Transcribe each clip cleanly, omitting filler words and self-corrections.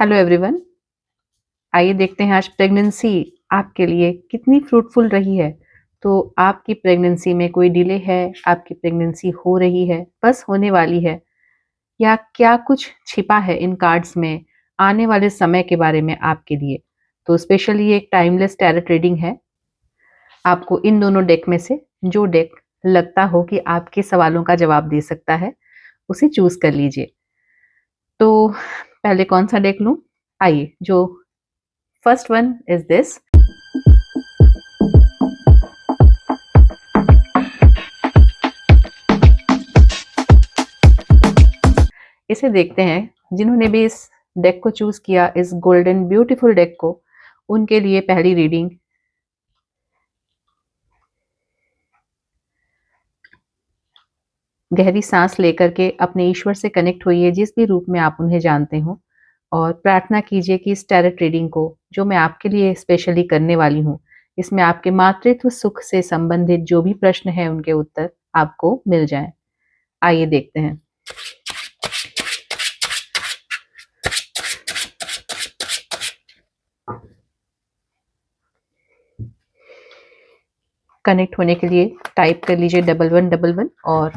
Hello everyone. आइए देखते हैं आज प्रेगनेंसी आपके लिए कितनी फ्रूटफुल रही है। तो आपकी प्रेगनेंसी में कोई डिले है, आपकी प्रेगनेंसी हो रही है, बस होने वाली है, या क्या कुछ छिपा है इन कार्ड्स में आने वाले समय के बारे में आपके लिए। तो स्पेशली ये एक टाइमलेस टैरोट रीडिंग है। आपको इन दोनों डेक में से जो डेक लगता हो कि आपके सवालों का जवाब दे सकता है, उसे चूज कर लीजिए। तो पहले कौन सा डेक लूं? आइए, जो फर्स्ट वन इज दिस। इसे देखते हैं। जिन्होंने भी इस डेक को चूज किया, इस गोल्डन ब्यूटीफुल डेक को, उनके लिए पहली रीडिंग। गहरी सांस लेकर के अपने ईश्वर से कनेक्ट होइए, जिस भी रूप में आप उन्हें जानते हो, और प्रार्थना कीजिए कि इस टैरोट रीडिंग को जो मैं आपके लिए स्पेशली करने वाली हूँ, इसमें आपके मातृत्व सुख से संबंधित जो भी प्रश्न है उनके उत्तर आपको मिल जाए। आइए देखते हैं। कनेक्ट होने के लिए टाइप कर लीजिए 1111, और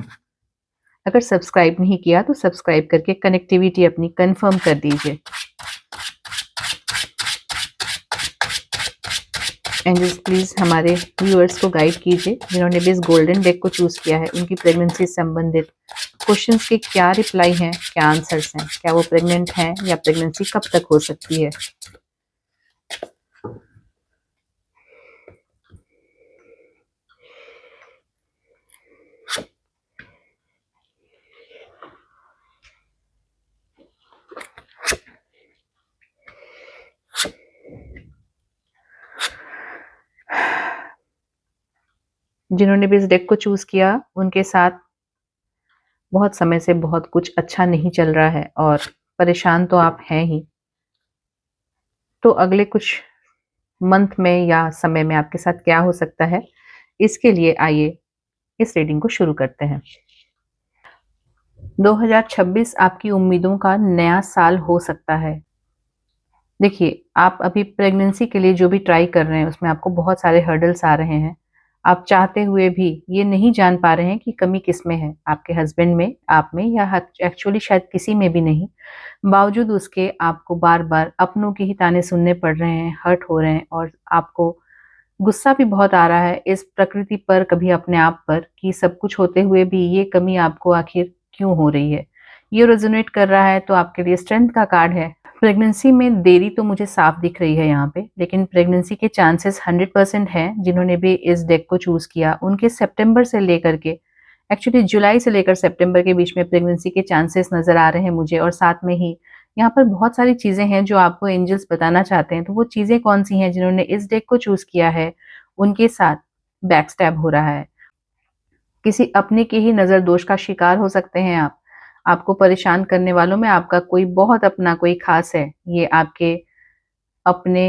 अगर सब्सक्राइब नहीं किया तो सब्सक्राइब करके कनेक्टिविटी अपनी कंफर्म कर दीजिए। एंजल्स प्लीज हमारे व्यूअर्स को गाइड कीजिए, जिन्होंने भी इस गोल्डन डेक को चूज किया है, उनकी प्रेगनेंसी से संबंधित क्वेश्चंस के क्या रिप्लाई हैं, क्या आंसर्स हैं, क्या वो प्रेग्नेंट हैं, या प्रेगनेंसी कब तक हो सकती है। जिन्होंने भी इस डेक को चूज किया, उनके साथ बहुत समय से बहुत कुछ अच्छा नहीं चल रहा है और परेशान तो आप हैं ही। तो अगले कुछ मंथ में या समय में आपके साथ क्या हो सकता है, इसके लिए आइए इस रीडिंग को शुरू करते हैं। 2026 आपकी उम्मीदों का नया साल हो सकता है। देखिए, आप अभी प्रेगनेंसी के लिए जो भी ट्राई कर रहे हैं, उसमें आपको बहुत सारे हर्डल्स आ रहे हैं। आप चाहते हुए भी ये नहीं जान पा रहे हैं कि कमी किस में है, आपके हस्बैंड में, आप में, या एक्चुअली शायद किसी में भी नहीं। बावजूद उसके आपको बार-बार अपनों के ही ताने सुनने पड़ रहे हैं, हर्ट हो रहे हैं, और आपको गुस्सा भी बहुत आ रहा है इस प्रकृति पर, कभी अपने आप पर, कि सब कुछ होते हुए भी ये कमी आपको आखिर क्यों हो रही है। ये रेजोनेट कर रहा है तो आपके लिए स्ट्रेंथ का कार्ड है। प्रेगनेंसी में देरी तो मुझे साफ दिख रही है यहाँ पे, लेकिन प्रेगनेंसी के चांसेस 100% हैं। जिन्होंने भी इस डेक को चूज किया, उनके सितंबर से लेकर के, एक्चुअली जुलाई से लेकर सितंबर के बीच में प्रेगनेंसी के चांसेस नजर आ रहे हैं मुझे। और साथ में ही यहाँ पर बहुत सारी चीजें हैं जो आपको एंजल्स बताना चाहते हैं। तो वो चीजें कौन सी हैं? जिन्होंने इस डेक को चूज किया है, उनके साथ बैक स्टैब हो रहा है। किसी अपने के ही नजर दोष का शिकार हो सकते हैं आप। आपको परेशान करने वालों में आपका कोई बहुत अपना, कोई खास है। ये आपके अपने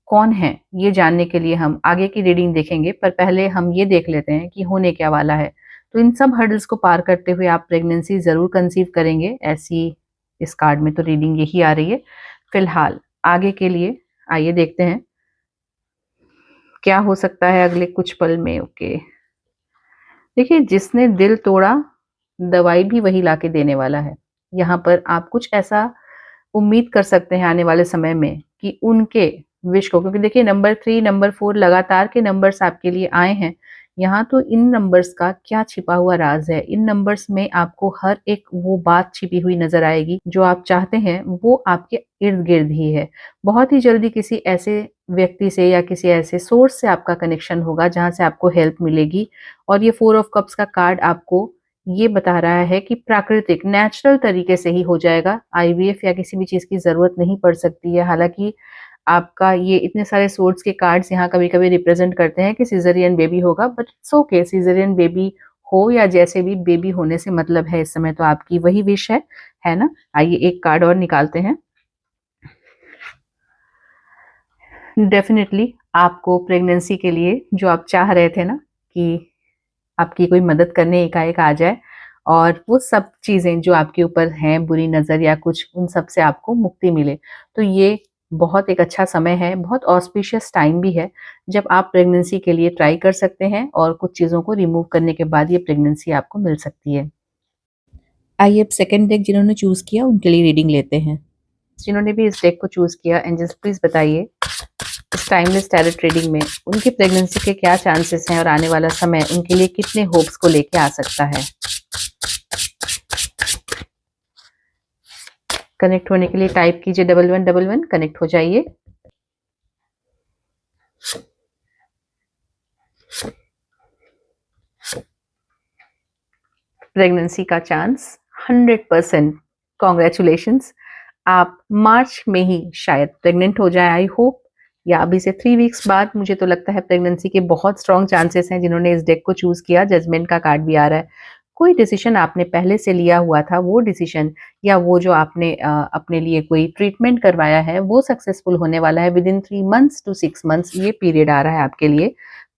कौन है, ये जानने के लिए हम आगे की रीडिंग देखेंगे, पर पहले हम ये देख लेते हैं कि होने क्या वाला है। तो इन सब हर्डल्स को पार करते हुए आप प्रेगनेंसी जरूर कंसीव करेंगे, ऐसी इस कार्ड में तो रीडिंग यही आ रही है। फिलहाल आगे के लिए आइए देखते हैं क्या हो सकता है अगले कुछ पल में। ओके, देखिए, जिसने दिल तोड़ा, दवाई भी वही लाके देने वाला है। यहाँ पर आप कुछ ऐसा उम्मीद कर सकते हैं आने वाले समय में कि उनके विश को, क्योंकि देखिए नंबर 3, नंबर 4 लगातार के नंबर्स आपके लिए आए हैं। यहाँ तो इन नंबर्स का क्या छिपा हुआ राज है, इन नंबर्स में आपको हर एक वो बात छिपी हुई नजर आएगी जो आप चाहते हैं, वो आपके इर्द गिर्द ही है। बहुत ही जल्दी किसी ऐसे व्यक्ति से या किसी ऐसे सोर्स से आपका कनेक्शन होगा जहां से आपको हेल्प मिलेगी। और ये 4 ऑफ कप्स का कार्ड आपको ये बता रहा है कि प्राकृतिक, नेचुरल तरीके से ही हो जाएगा। आईवीएफ या किसी भी चीज की जरूरत नहीं पड़ सकती है। हालांकि आपका ये इतने सारे सोर्स के कार्ड्स यहाँ कभी-कभी रिप्रेजेंट करते हैं कि सिजेरियन बेबी होगा, but it's okay. Caesarean baby हो या जैसे भी, बेबी होने से मतलब है इस समय, तो आपकी वही विश है ना? आइए एक कार्ड और निकालते हैं। डेफिनेटली आपको प्रेगनेंसी के लिए जो आप चाह रहे थे ना कि आपकी कोई मदद करने एकाएक आ जाए, और वो सब चीज़ें जो आपके ऊपर हैं, बुरी नज़र या कुछ, उन सब से आपको मुक्ति मिले। तो ये बहुत एक अच्छा समय है, बहुत ऑस्पिशियस टाइम भी है, जब आप प्रेगनेंसी के लिए ट्राई कर सकते हैं और कुछ चीज़ों को रिमूव करने के बाद ये प्रेगनेंसी आपको मिल सकती है। आइए अब सेकंड डेक जिन्होंने चूज़ किया उनके लिए रीडिंग लेते हैं। जिन्होंने भी इस डेक को चूज़ किया, एंजल्स प्लीज़ बताइए इस टाइमलेस टैरोट रीडिंग में उनकी प्रेगनेंसी के क्या चांसेस हैं और आने वाला समय उनके लिए कितने होप्स को लेके आ सकता है। कनेक्ट होने के लिए टाइप कीजिए 1111, कनेक्ट हो जाइए। प्रेगनेंसी का चांस 100%। कॉन्ग्रेचुलेशंस, आप मार्च में ही शायद प्रेग्नेंट हो जाए, आई होप, या अभी से 3 वीक्स बाद। मुझे तो लगता है प्रेगनेंसी के बहुत स्ट्रॉन्ग चांसेस हैं जिन्होंने इस डेक को चूज किया। जजमेंट का कार्ड भी आ रहा है। कोई डिसीजन आपने पहले से लिया हुआ था, वो डिसीजन या वो जो आपने अपने लिए कोई ट्रीटमेंट करवाया है वो सक्सेसफुल होने वाला है within 3 months to 6 months. ये पीरियड आ रहा है आपके लिए।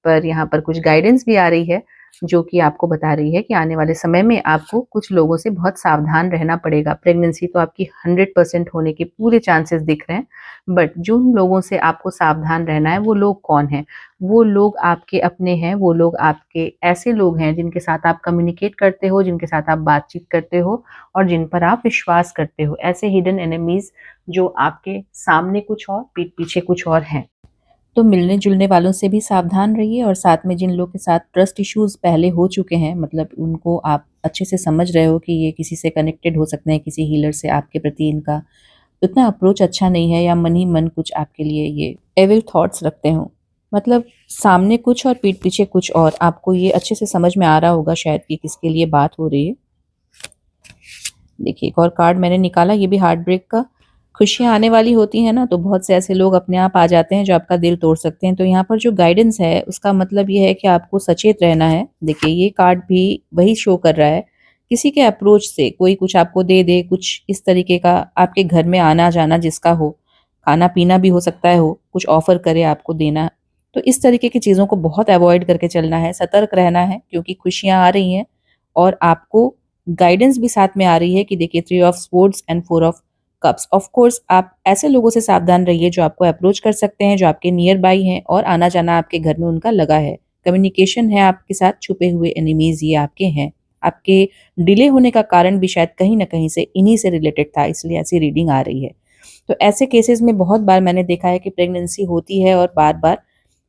पर यहाँ पर कुछ गाइडेंस भी आ रही है जो कि आपको बता रही है कि आने वाले समय में आपको कुछ लोगों से बहुत सावधान रहना पड़ेगा। प्रेगनेंसी तो आपकी 100% होने के पूरे चांसेस दिख रहे हैं, बट जिन लोगों से आपको सावधान रहना है वो लोग कौन हैं? वो लोग आपके अपने हैं, वो लोग आपके ऐसे लोग हैं जिनके साथ आप कम्युनिकेट करते हो, जिनके साथ आप बातचीत करते हो और जिन पर आप विश्वास करते हो। ऐसे हिडन एनिमीज जो आपके सामने कुछ और, पीठ पीछे कुछ और हैं। तो मिलने जुलने वालों से भी सावधान रहिए और साथ में जिन लोग के साथ ट्रस्ट इश्यूज पहले हो चुके हैं, मतलब उनको आप अच्छे से समझ रहे हो कि ये किसी से कनेक्टेड हो सकते हैं, किसी हीलर से आपके प्रति इनका उतना अप्रोच अच्छा नहीं है, या मन ही मन कुछ आपके लिए ये एविल थॉट्स रखते हो, मतलब सामने कुछ और पीठ पीछे कुछ और। आपको ये अच्छे से समझ में आ रहा होगा शायद कि किसके लिए बात हो रही है। देखिए एक और कार्ड मैंने निकाला, ये भी हार्ट ब्रेक का। खुशियाँ आने वाली होती हैं ना, तो बहुत से ऐसे लोग अपने आप आ जाते हैं जो आपका दिल तोड़ सकते हैं। तो यहाँ पर जो गाइडेंस है उसका मतलब ये है कि आपको सचेत रहना है। देखिए ये कार्ड भी वही शो कर रहा है, किसी के अप्रोच से कोई कुछ आपको दे दे, कुछ इस तरीके का आपके घर में आना जाना जिसका हो, खाना पीना भी हो सकता है, हो कुछ ऑफर करे आपको देना। तो इस तरीके की चीज़ों को बहुत अवॉइड करके चलना है, सतर्क रहना है, क्योंकि खुशियाँ आ रही हैं और आपको गाइडेंस भी साथ में आ रही है कि देखिए 3 of swords and 4 of cups. Of course आप ऐसे लोगों से सावधान रहिए जो आपको अप्रोच कर सकते हैं, जो आपके नियर बाई हैं और आना जाना आपके घर में उनका लगा है, कम्युनिकेशन है आपके साथ। छुपे हुए एनिमीज ये आपके हैं। आपके डिले होने का कारण भी शायद कहीं ना कहीं से इन्हीं से रिलेटेड था, इसलिए ऐसी रीडिंग आ रही है। तो ऐसे केसेस में बहुत बार मैंने देखा है कि प्रेगनेंसी होती है और बार बार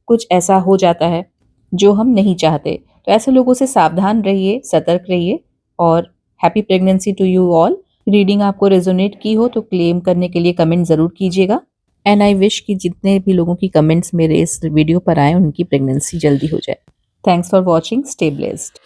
कुछ ऐसा हो जाता है जो हम नहीं चाहते। तो ऐसे लोगों से सावधान रहिए, सतर्क रहिए और happy pregnancy to you all. Reading आपको रेजोनेट की हो तो क्लेम करने के लिए कमेंट ज़रूर कीजिएगा। एंड आई विश कि जितने भी लोगों की कमेंट्स मेरे इस वीडियो पर आए उनकी प्रेगनेंसी जल्दी हो जाए। Thanks for watching, stay blessed.